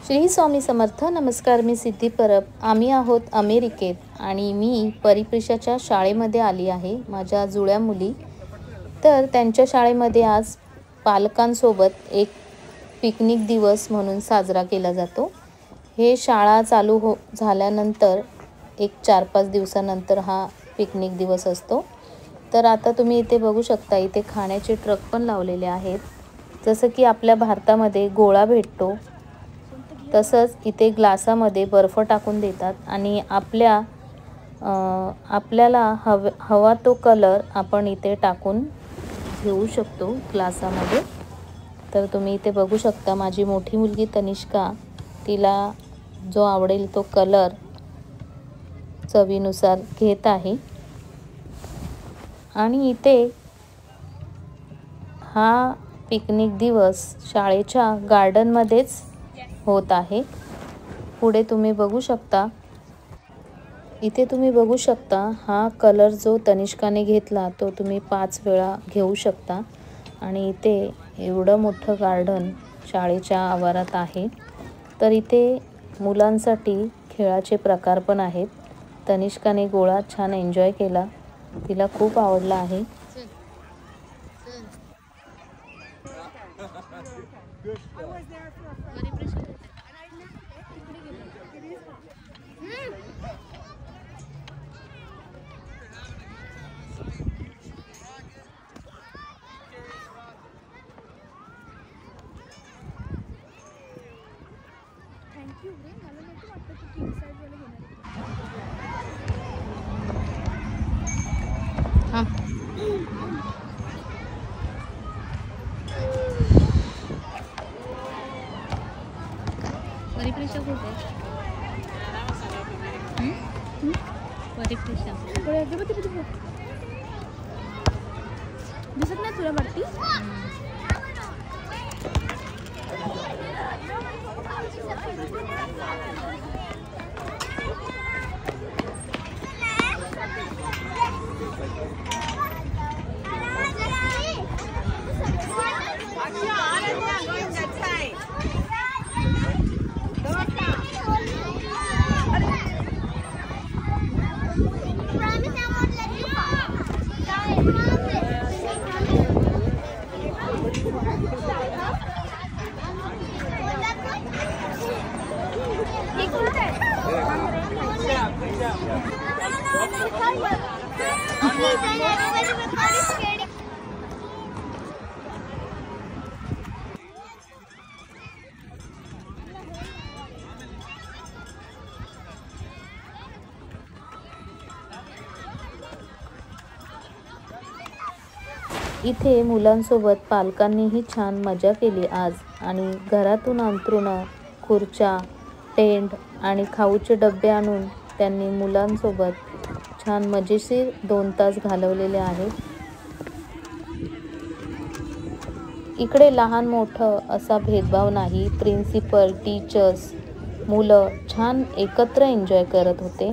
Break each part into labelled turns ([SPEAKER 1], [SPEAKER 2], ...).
[SPEAKER 1] श्री स्वामी समर्थ. नमस्कार, मी सिद्धी परब. आम्ही आहोत अमेरिकेत आणि मी परिप्रेषाच्या शाळेमध्ये आली आहे, माझ्या जुळ्या मुली. तर त्यांच्या शाळेमध्ये आज पालकांसोबत एक पिकनिक दिवस म्हणून साजरा केला जातो. हे शाळा चालू झाल्यानंतर एक 4-5 दिवसानंतर हा पिकनिक दिवस असतो. तर आता तुम्ही इथे बघू शकता, इथे खाण्याचे ट्रक पण लावलेले आहेत. जसं की आपल्या भारतामध्ये गोळा भेटतो तसंच इथे ग्लासामध्ये बर्फ टाकून देतात आणि आपल्याला हवा तो कलर आपण इथे टाकून घेऊ शकतो ग्लासामध्ये. तर तुम्ही इथे बघू शकता, माझी मोठी मुलगी तनिष्का तिला जो आवडेल तो कलर चवीनुसार घेत आहे. आणि इथे हा पिकनिक दिवस शाळेच्या गार्डनमध्येच होत आहे. पुढे तुम्ही बघू शकता, इथे तुम्ही बघू शकता हा कलर जो तनिष्काने घेतला तो तुम्ही 5 वेळा घेऊ शकता. आणि इथे एवढं मोठं गार्डन शाळेच्या आवारात आहे. तर इथे मुलांसाठी खेळाचे प्रकार पण आहेत. तनिष्काने गोळा छान एन्जॉय केला, तिला खूप आवडला आहे. परिप्रेषा कुठे परिप्रेषा दिसत नाही तुला वाटती? इथे मुलांसोबत पालकांनीही छान मजा केली आज. आणि घरातून अंथरुणं, खुर्च्या, टेंट आणि खाऊचे डबे आणून त्यांनी मुलांसोबत छान मजेशीर 2 तास घालवलेले आहेत. इकडे लहान मोठं असा भेदभाव नाही. प्रिन्सिपल, टीचर्स, मुलं छान एकत्र एन्जॉय करत होते.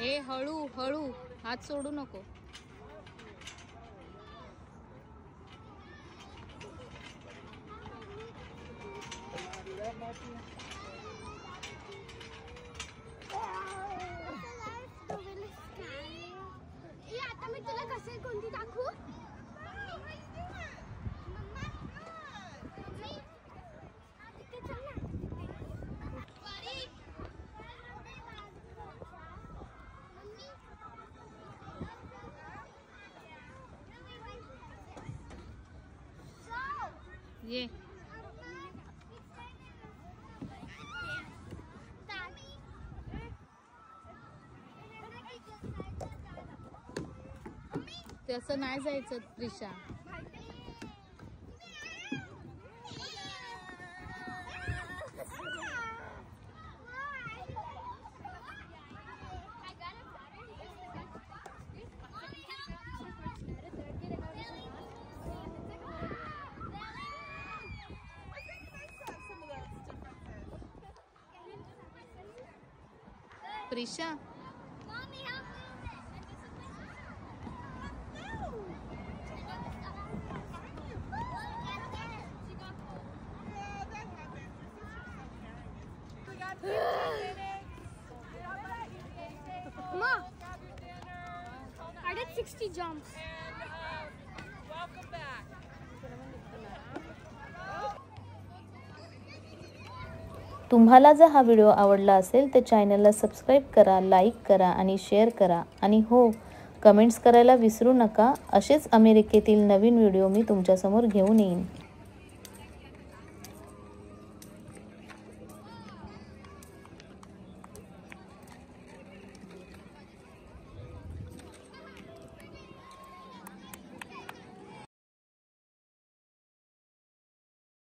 [SPEAKER 1] ए हळू हळू, हात सोडू नको.
[SPEAKER 2] आता मी तुला कसे कोणती दाखवू?
[SPEAKER 1] ये तसं नाही जायचं Prisha. Prisha
[SPEAKER 2] Ma, I did 60 jumps.
[SPEAKER 3] Welcome back.
[SPEAKER 1] तुम्हाला जर हा व्हिडिओ आवडला असेल तर चॅनलला सबस्क्राईब करा, लाईक करा आणि शेअर करा. आणि हो, कमेंट्स करायला विसरू नका. असेच अमेरिकेतील नवीन व्हिडिओ मी तुमच्यासमोर घेऊन येईन.